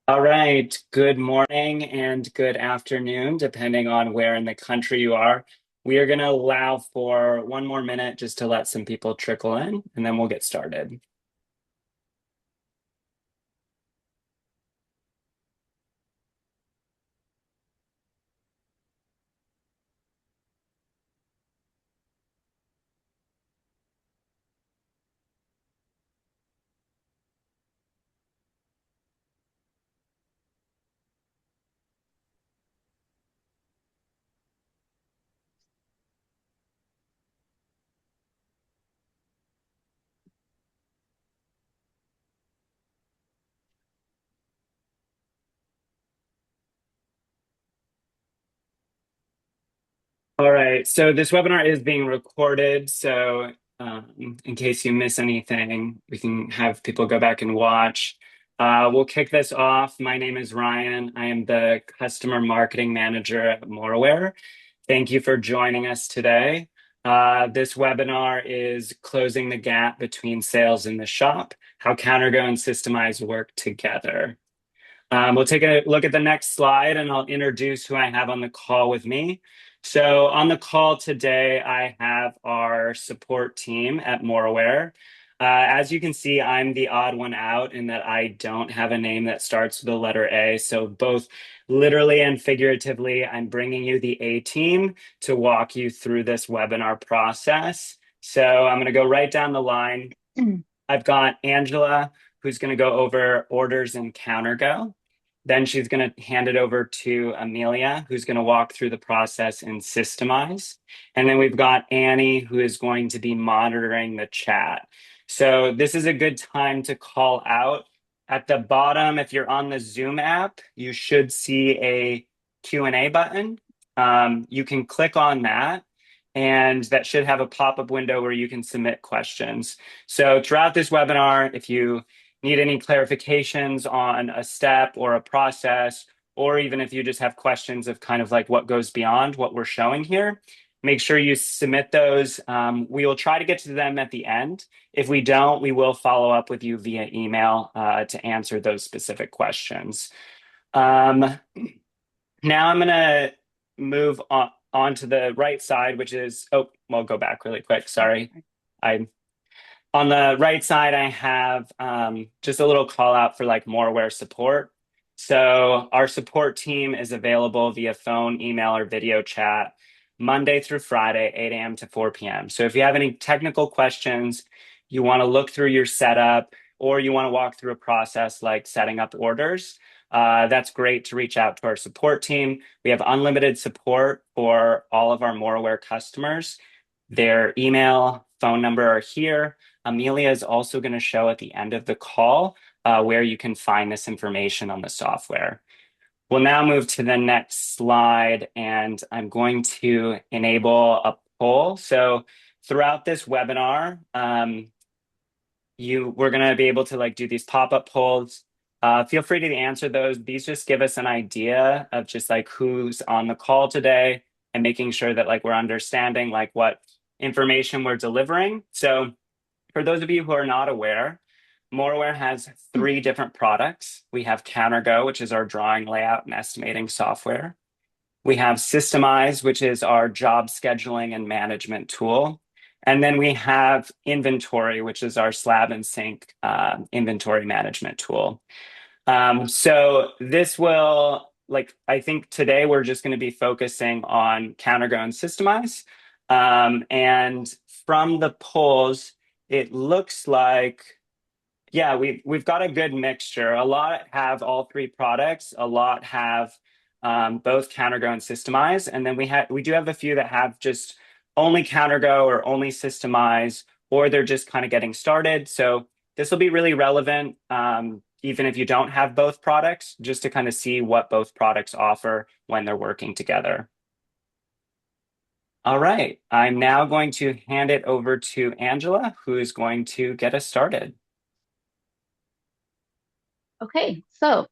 All right. Good morning and good afternoon, depending on where in the country you are. We are going to allow for one more minute just to let some people trickle in, and then we'll get started. All right. So this webinar is being recorded. So in case you miss anything, we can have people go back and watch. We'll kick this off. My name is Ryan. I am the Customer Marketing Manager at Moraware. Thank you for joining us today. This webinar is closing the gap between sales and the shop, how CounterGo and Systemize work together. We'll take a look at the next slide and I'll introduce who I have on the call with me. So on the call today, I have our support team at Moraware. As you can see, I'm the odd one out in that I don't have a name that starts with the letter A. So both literally and figuratively, I'm bringing you the A team to walk you through this webinar process. So I'm going to go right down the line. I've got Angela, who's going to go over orders in CounterGo. Then she's going to hand it over to Amelia, who's going to walk through the process in Systemize. And then we've got Annie, who is going to be monitoring the chat. So this is a good time to call out. At the bottom, if you're on the Zoom app, you should see a Q&A button. You can click on that, and that should have a pop-up window where you can submit questions. So throughout this webinar, if you need any clarifications on a step or a process, or even if you just have questions of kind of like what goes beyond what we're showing here, make sure you submit those. We will try to get to them at the end. If we don't, we will follow up with you via email to answer those specific questions. Now I'm going to move on to the right side, which is, oh, we'll go back really quick. Sorry. On the right side, I have just a little call out for like Moraware support. So our support team is available via phone, email, or video chat Monday through Friday, 8 a.m. to 4 p.m. So if you have any technical questions, you want to look through your setup, or you want to walk through a process like setting up orders, that's great to reach out to our support team. We have unlimited support for all of our Moraware customers. Their email, phone number are here. Amelia is also going to show at the end of the call where you can find this information on the software. We'll now move to the next slide, and I'm going to enable a poll. So throughout this webinar, we're going to be able to like do these pop-up polls. Feel free to answer those. These just give us an idea of just like who's on the call today and making sure that like we're understanding like what information we're delivering. So for those of you who are not aware, Moraware has 3 different products. We have CounterGo, which is our drawing, layout, and estimating software. We have Systemize, which is our job scheduling and management tool. And then we have Inventory, which is our slab and sink inventory management tool. So this will, like, I think today we're just going to be focusing on CounterGo and Systemize. And from the polls, it looks like, yeah, we've got a good mixture. A lot have all 3 products. A lot have both CounterGo and Systemize, and then we do have a few that have just only CounterGo or only Systemize, or they're just kind of getting started. So this will be really relevant, even if you don't have both products, just to kind of see what both products offer when they're working together. All right, I'm now going to hand it over to Angela, who is going to get us started. Okay, so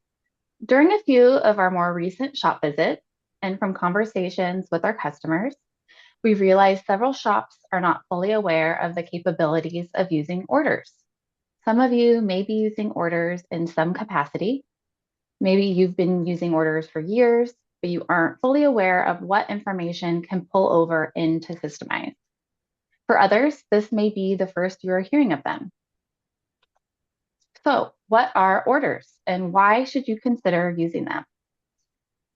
during a few of our more recent shop visits and from conversations with our customers, we've realized several shops are not fully aware of the capabilities of using orders. Some of you may be using orders in some capacity, Maybe you've been using orders for years, but you aren't fully aware of what information can pull over into Systemize. For others, this may be the first you are hearing of them. So, what are orders and why should you consider using them?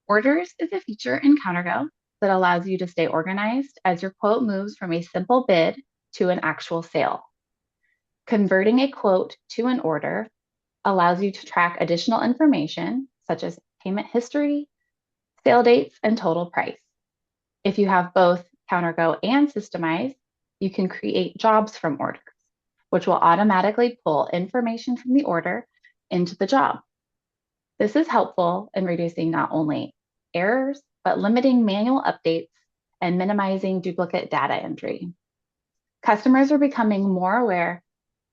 Orders is a feature in CounterGo that allows you to stay organized as your quote moves from a simple bid to an actual sale. Converting a quote to an order allows you to track additional information such as payment history, sale dates, and total price. If you have both CounterGo and Systemize, you can create jobs from orders, which will automatically pull information from the order into the job. This is helpful in reducing not only errors, but limiting manual updates and minimizing duplicate data entry. Customers are becoming more aware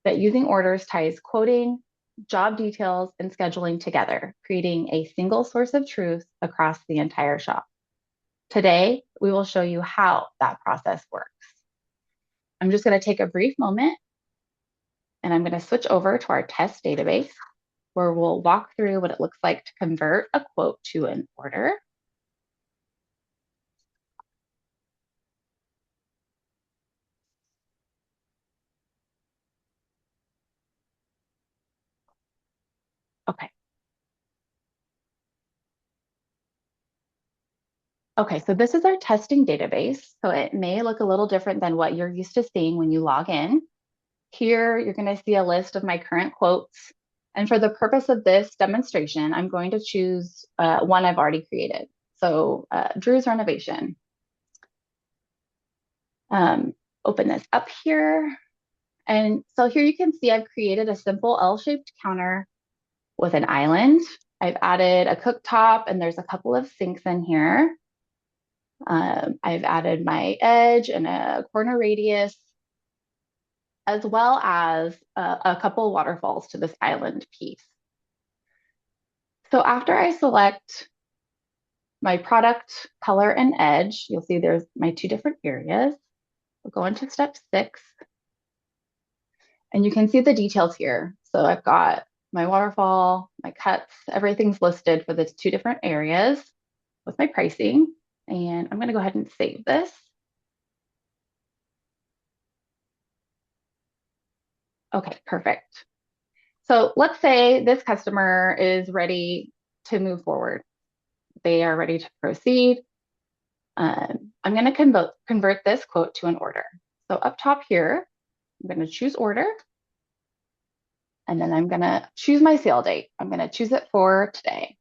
that using orders ties quoting, job details, and scheduling together, creating a single source of truth across the entire shop. Today, we will show you how that process works. I'm just going to take a brief moment and I'm going to switch over to our test database where we'll walk through what it looks like to convert a quote to an order. Okay. Okay, so this is our testing database. So it may look a little different than what you're used to seeing when you log in. Here, you're going to see a list of my current quotes. And for the purpose of this demonstration, I'm going to choose one I've already created. So Drew's renovation. Open this up here. And so here you can see I've created a simple L-shaped counter with an island. I've added a cooktop and there's a couple of sinks in here. I've added my edge and a corner radius, as well as a couple waterfalls to this island piece. So after I select my product, color, and edge, you'll see there's my two different areas. We'll go into step 6. And you can see the details here. So I've got my waterfall, my cuts, everything's listed for the two different areas with my pricing. And I'm going to go ahead and save this. Okay, perfect. So let's say this customer is ready to move forward. They are ready to proceed. I'm going to convert this quote to an order. So up top here, I'm going to choose order. And then I'm going to choose my sale date. I'm going to choose it for today.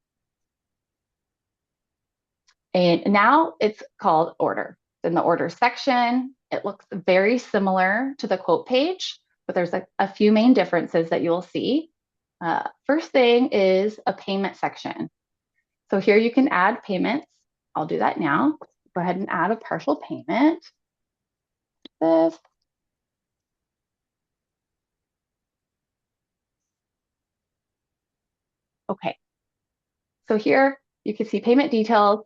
And now it's called order. In the order section, it looks very similar to the quote page, but there's a few main differences that you'll see. First thing is a payment section. So here you can add payments. I'll do that now. Go ahead and add a partial payment. This. Okay. So here you can see payment details.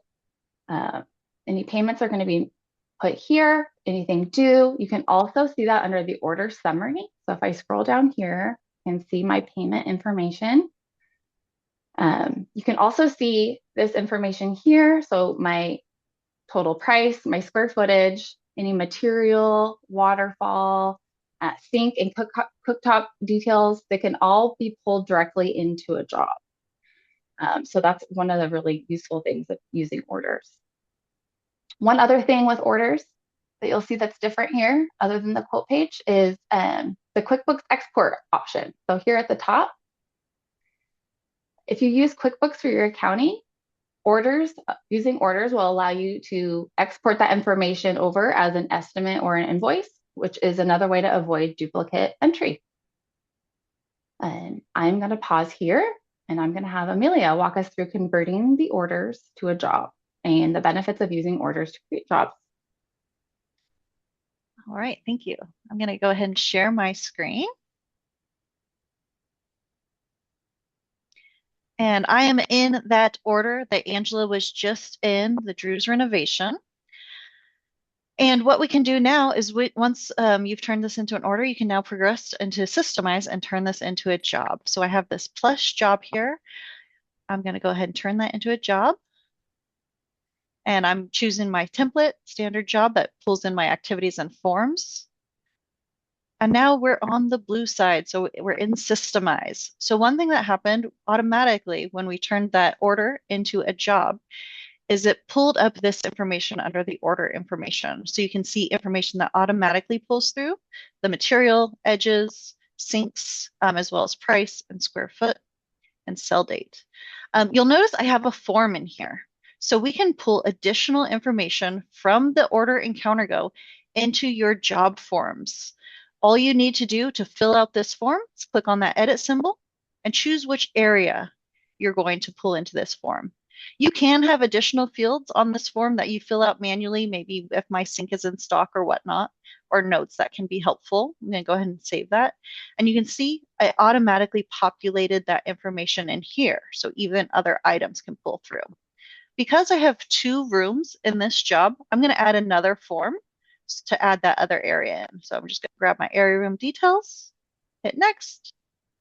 Any payments are going to be put here, anything due. You can also see that under the order summary. So if I scroll down here and see my payment information, you can also see this information here. So my total price, my square footage, any material, waterfall, sink and cooktop details, they can all be pulled directly into a job. So that's one of the really useful things of using orders. One other thing with orders that you'll see that's different here, other than the quote page, is the QuickBooks export option. So here at the top, if you use QuickBooks for your accounting, using orders will allow you to export that information over as an estimate or an invoice, which is another way to avoid duplicate entry. And I'm going to pause here and I'm going to have Amelia walk us through converting the orders to a job and the benefits of using orders to create jobs. All right, thank you. I'm going to go ahead and share my screen. And I am in that order that Angela was just in, the Drew's renovation. And what we can do now is once you've turned this into an order, you can now progress into Systemize and turn this into a job. So I have this plus job here. I'm going to go ahead and turn that into a job. And I'm choosing my template, standard job that pulls in my activities and forms. And now we're on the blue side, so we're in Systemize. So one thing that happened automatically when we turned that order into a job is it pulled up this information under the order information. So you can see information that automatically pulls through the material, edges, sinks, as well as price and square foot and sell date. You'll notice I have a form in here. So we can pull additional information from the order in CounterGo into your job forms. All you need to do to fill out this form is click on that edit symbol and choose which area you're going to pull into this form. You can have additional fields on this form that you fill out manually, maybe if my sink is in stock or whatnot, or notes that can be helpful. I'm going to go ahead and save that. And you can see I automatically populated that information in here, so even other items can pull through. Because I have 2 rooms in this job, I'm going to add another form to add that other area in. So I'm just going to grab my area room details, hit next,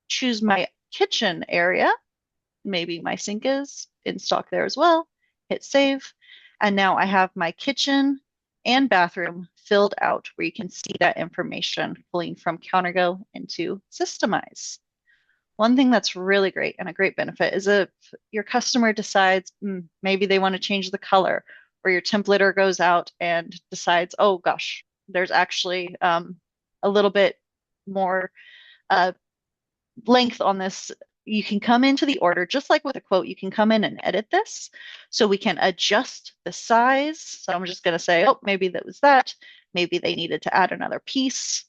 choose my kitchen area. Maybe my sink is in stock there as well. Hit save. And now I have my kitchen and bathroom filled out where you can see that information pulling from CounterGo into Systemize. One thing that's really great and a great benefit is if your customer decides maybe they want to change the color, or your templater goes out and decides, oh gosh, there's actually a little bit more length on this. You can come into the order, just like with a quote, you can come in and edit this. So we can adjust the size. So I'm just going to say, oh, maybe that was that. Maybe they needed to add another piece,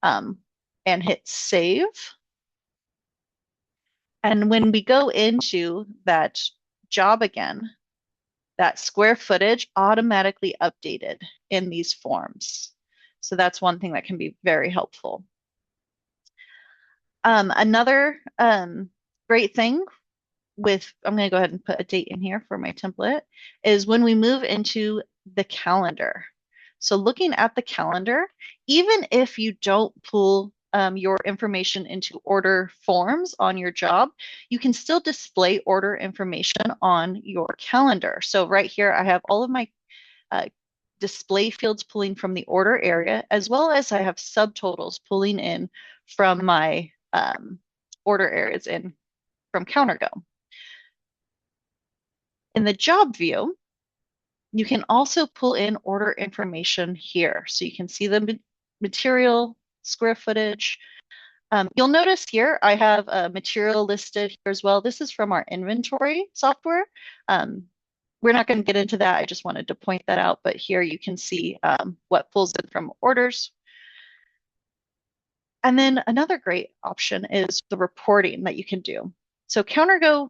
and hit save. And when we go into that job again, that square footage automatically updated in these forms. So that's one thing that can be very helpful. Another great thing with, I'm going to go ahead and put a date in here for my template, is when we move into the calendar. So looking at the calendar, even if you don't pull your information into order forms on your job, you can still display order information on your calendar. So right here, I have all of my display fields pulling from the order area, as well as I have subtotals pulling in from my order areas in from CounterGo. In the job view, you can also pull in order information here. So you can see the material, square footage. You'll notice here I have a material listed here as well. This is from our inventory software. We're not going to get into that. I just wanted to point that out. But here you can see what pulls in from orders. And then another great option is the reporting that you can do. So CounterGo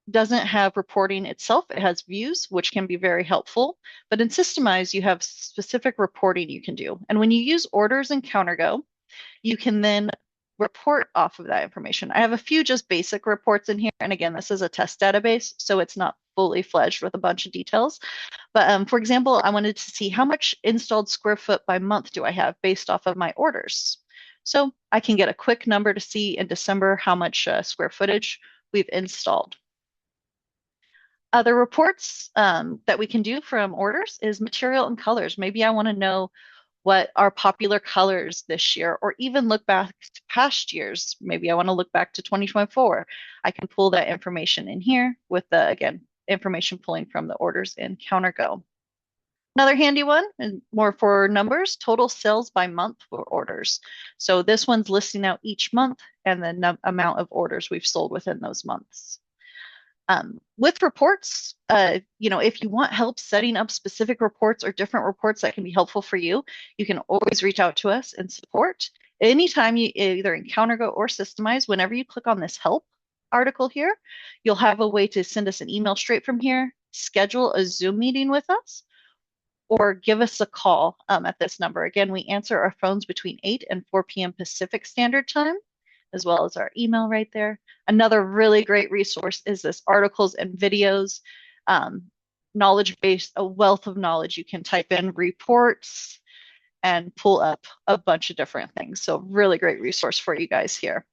doesn't have reporting itself. It has views, which can be very helpful. But in Systemize, you have specific reporting you can do. And when you use orders in CounterGo, you can then report off of that information. I have a few just basic reports in here. And again, this is a test database, so it's not fully fledged with a bunch of details. But for example, I wanted to see how much installed square foot by month do I have based off of my orders. So I can get a quick number to see in December how much square footage we've installed. Other reports that we can do from orders is material and colors. Maybe I want to know what are popular colors this year, or even look back to past years. Maybe I want to look back to 2024. I can pull that information in here with the, again, information pulling from the orders in CounterGo. Another handy one, and more for numbers, total sales by month for orders. So this one's listing out each month and the amount of orders we've sold within those months. With reports, if you want help setting up specific reports or different reports that can be helpful for you, you can always reach out to us in support. Anytime you either in CounterGo or Systemize, whenever you click on this help article here, you'll have a way to send us an email straight from here, schedule a Zoom meeting with us, or give us a call at this number. Again, we answer our phones between 8 and 4 p.m. Pacific Standard Time, as well as our email right there. Another really great resource is this articles and videos, knowledge base, a wealth of knowledge. You can type in reports and pull up a bunch of different things. So really great resource for you guys here.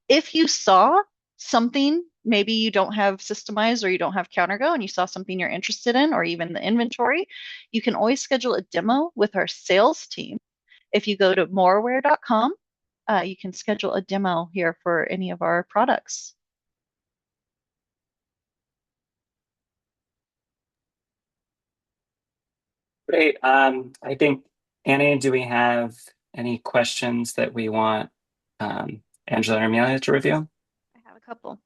If you saw something maybe you don't have Systemize or you don't have CounterGo and you saw something you're interested in, or even the inventory, you can always schedule a demo with our sales team. If you go to moraware.com, you can schedule a demo here for any of our products. Great. I think, Annie, do we have any questions that we want Angela or Amelia to review? I have a couple.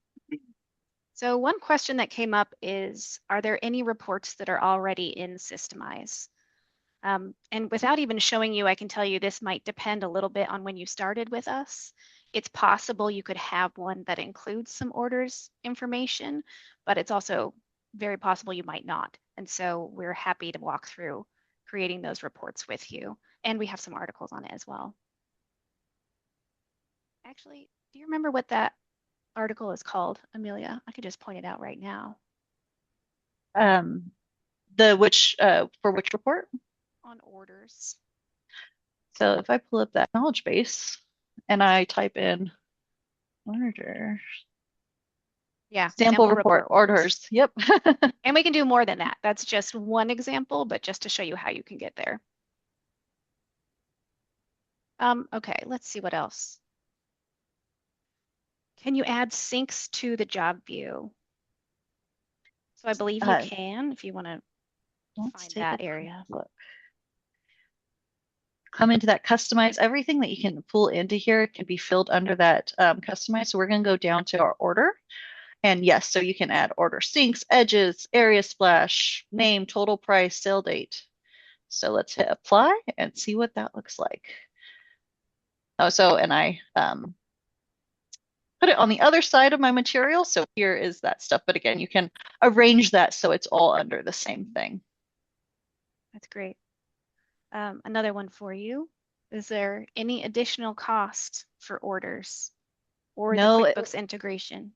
So one question that came up is, are there any reports that are already in Systemize? And without even showing you, I can tell you this might depend a little bit on when you started with us. It's possible you could have one that includes some orders information, but it's also very possible you might not. And so we're happy to walk through creating those reports with you. And we have some articles on it as well. Actually, do you remember what that article is called, Amelia? I could just point it out right now. For which report? On orders. So if I pull up that knowledge base and I type in order, Yeah, sample report orders. Yep. And we can do more than that. That's just one example, but just to show you how you can get there. Okay, let's see what else. Can you add syncs to the job view? So I believe you can if you want to find that area. Look. Come into that customize. Everything that you can pull into here can be filled under that customize. So we're going to go down to our order. And yes, so you can add order syncs, edges, area splash, name, total price, sale date. So let's hit apply and see what that looks like. Oh, so, and I put it on the other side of my material. So here is that stuff. But again, you can arrange that so it's all under the same thing. That's great. Another one for you. Is there any additional cost for orders or the QuickBooks integration?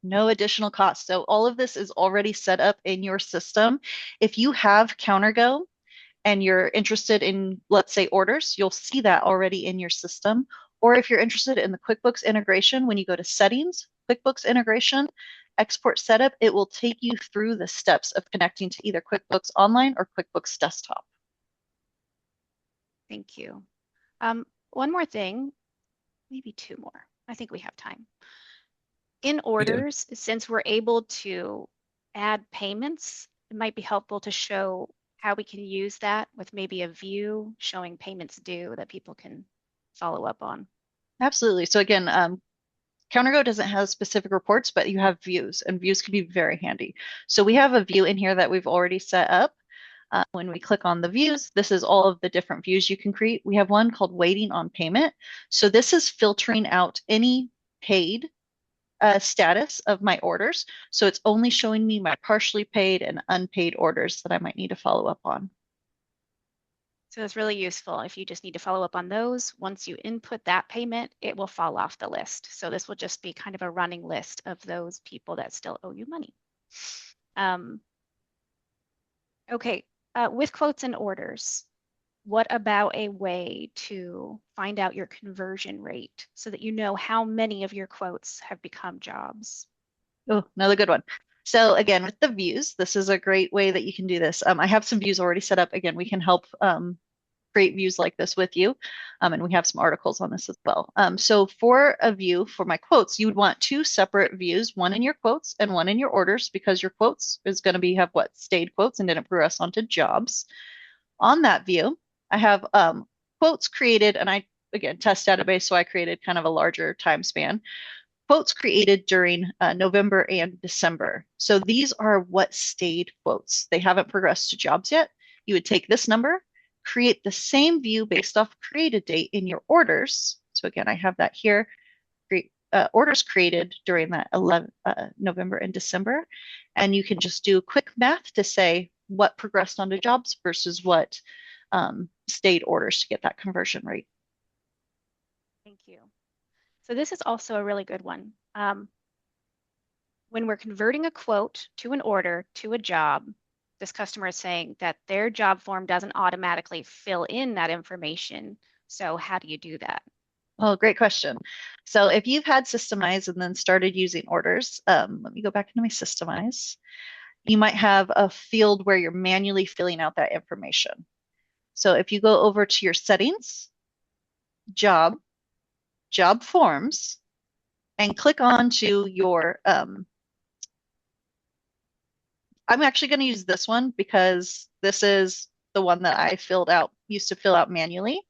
No additional cost. So all of this is already set up in your system. If you have CounterGo and you're interested in, let's say, orders, you'll see that already in your system. Or if you're interested in the QuickBooks integration, when you go to settings, QuickBooks integration, export setup, it will take you through the steps of connecting to either QuickBooks Online or QuickBooks Desktop. Thank you. One more thing, maybe two more. I think we have time. In orders, since we're able to add payments, it might be helpful to show how we can use that with maybe a view showing payments due that people can follow up on. Absolutely. So again, CounterGo doesn't have specific reports, but you have views, and views can be very handy. So we have a view in here that we've already set up. When we click on the views, this is all of the different views you can create. We have one called waiting on payment. So this is filtering out any paid status of my orders. So it's only showing me my partially paid and unpaid orders that I might need to follow up on. So it's really useful if you just need to follow up on those. Once you input that payment, it will fall off the list. So this will just be kind of a running list of those people that still owe you money. Okay, with quotes and orders, what about a way to find out your conversion rate so that you know how many of your quotes have become jobs? Oh, another good one. So again, with the views, this is a great way that you can do this. I have some views already set up. Again, we can help create views like this with you. And we have some articles on this as well. So for a view for my quotes, you would want two separate views, one in your quotes and one in your orders, because your quotes is going to have what stayed quotes and didn't progress onto jobs. On that view, I have quotes created, and I, again, test database, so I created kind of a larger time span. Quotes created during November and December. So these are what stayed quotes. They haven't progressed to jobs yet. You would take this number, create the same view based off created date in your orders. So again, I have that here. Orders created during that November and December. And you can just do quick math to say what progressed onto jobs versus what stayed orders to get that conversion rate. Thank you. So this is also a really good one. When we're converting a quote to an order to a job, this customer is saying that their job form doesn't automatically fill in that information. So how do you do that? Oh, great question. So if you've had Systemize and then started using orders, let me go back into my Systemize. You might have a field where you're manually filling out that information. So if you go over to your settings, job, job forms, and click on to your, I'm actually going to use this one because this is the one that I used to fill out manually.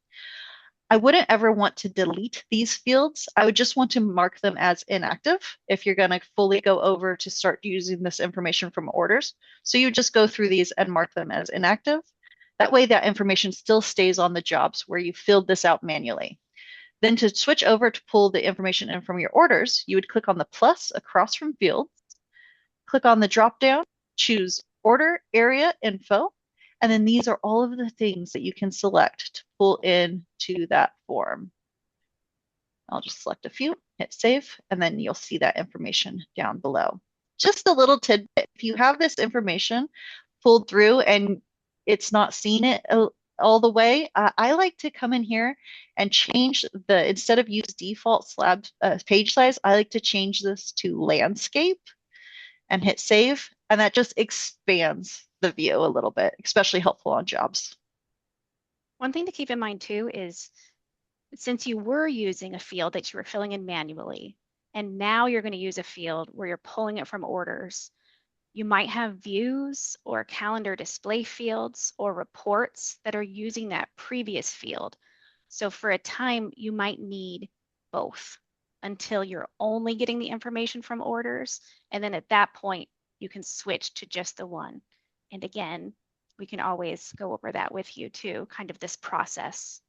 I wouldn't ever want to delete these fields. I would just want to mark them as inactive if you're going to fully go over to start using this information from orders. So you just go through these and mark them as inactive. That way that information still stays on the jobs where you filled this out manually. Then to switch over to pull the information in from your orders, you would click on the plus across from fields, click on the drop down, choose order area info, and then these are all of the things that you can select to pull into that form. I'll just select a few, hit save, and then you'll see that information down below. Just a little tidbit, if you have this information pulled through and it's not seeing it all the way, I like to come in here and change instead of use default slab page size, I like to change this to landscape and hit save. And that just expands the view a little bit, especially helpful on jobs. One thing to keep in mind too is since you were using a field that you were filling in manually, and now you're going to use a field where you're pulling it from orders, you might have views or calendar display fields or reports that are using that previous field. So for a time, you might need both until you're only getting the information from orders. And then at that point, you can switch to just the one. And again, we can always go over that with you too, kind of this process.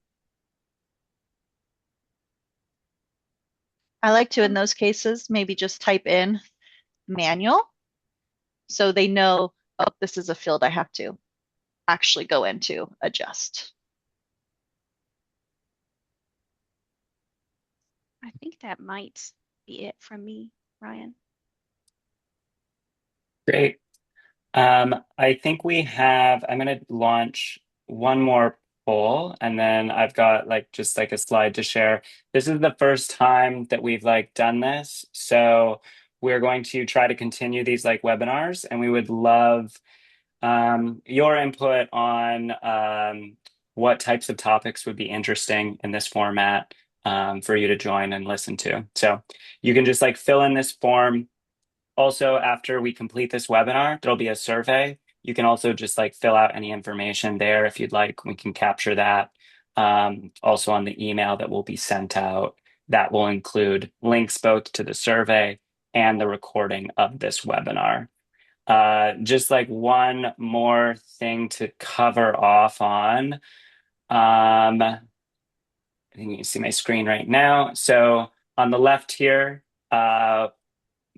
I like to, in those cases, maybe just type in manual so they know, oh, this is a field I have to actually go into adjust. I think that might be it from me, Ryan. Great. I think I'm going to launch one more poll and then I've got just a slide to share. This is the first time that we've done this. So we're going to try to continue these webinars and we would love your input on what types of topics would be interesting in this format for you to join and listen to. So you can just fill in this form. Also, after we complete this webinar, there'll be a survey. You can also just fill out any information there if you'd like. We can capture that. Also on the email that will be sent out, that will include links both to the survey and the recording of this webinar. Just one more thing to cover off on. I think you can see my screen right now. So on the left here,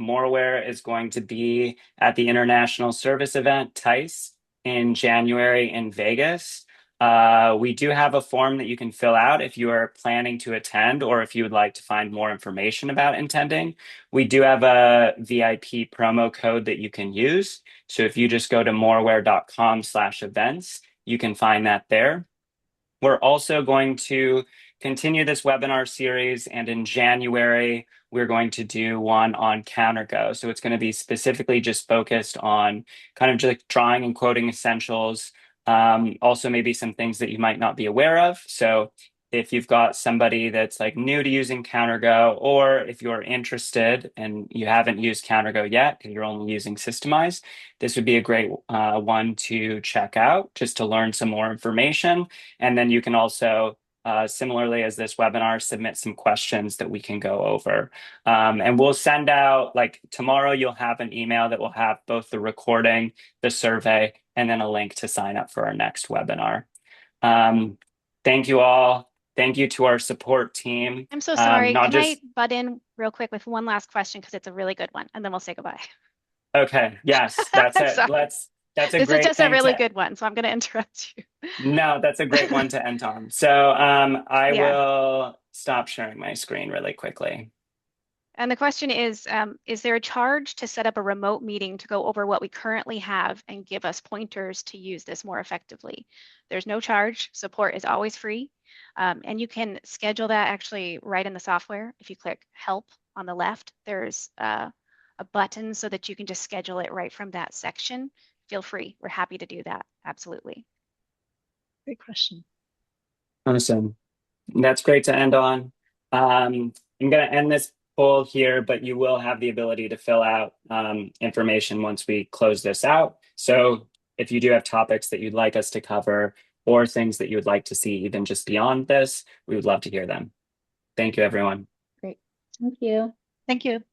Moraware is going to be at the International Service Event, TICE, in January in Vegas. We do have a form that you can fill out if you are planning to attend or if you would like to find more information about attending. We do have a VIP promo code that you can use. So if you just go to moraware.com/events, you can find that there. We're also going to continue this webinar series, and in January, we're going to do one on CounterGo. So it's going to be specifically just focused on kind of just drawing and quoting essentials, also maybe some things that you might not be aware of. So if you've got somebody that's new to using CounterGo, or if you're interested and you haven't used CounterGo yet because you're only using Systemize, this would be a great one to check out just to learn some more information. And then you can also, similarly as this webinar, submit some questions that we can go over. And we'll send out, tomorrow you'll have an email that will have both the recording, the survey, and then a link to sign up for our next webinar. Thank you all. Thank you to our support team. I'm so sorry. Can I butt in real quick with one last question because it's a really good one, and then we'll say goodbye. Okay. Yes, that's it. That's a this great is just a really good one, so I'm going to interrupt you. No, that's a great one to end on. So I will stop sharing my screen really quickly. And the question is there a charge to set up a remote meeting to go over what we currently have and give us pointers to use this more effectively? There's no charge. Support is always free. And you can schedule that actually right in the software. If you click Help on the left, there's a button so that you can just schedule it right from that section. Feel free. We're happy to do that. Absolutely. Great question. Awesome. That's great to end on. I'm going to end this poll here, but you will have the ability to fill out information once we close this out. So if you do have topics that you'd like us to cover or things that you would like to see even just beyond this, we would love to hear them. Thank you, everyone. Great. Thank you. Thank you.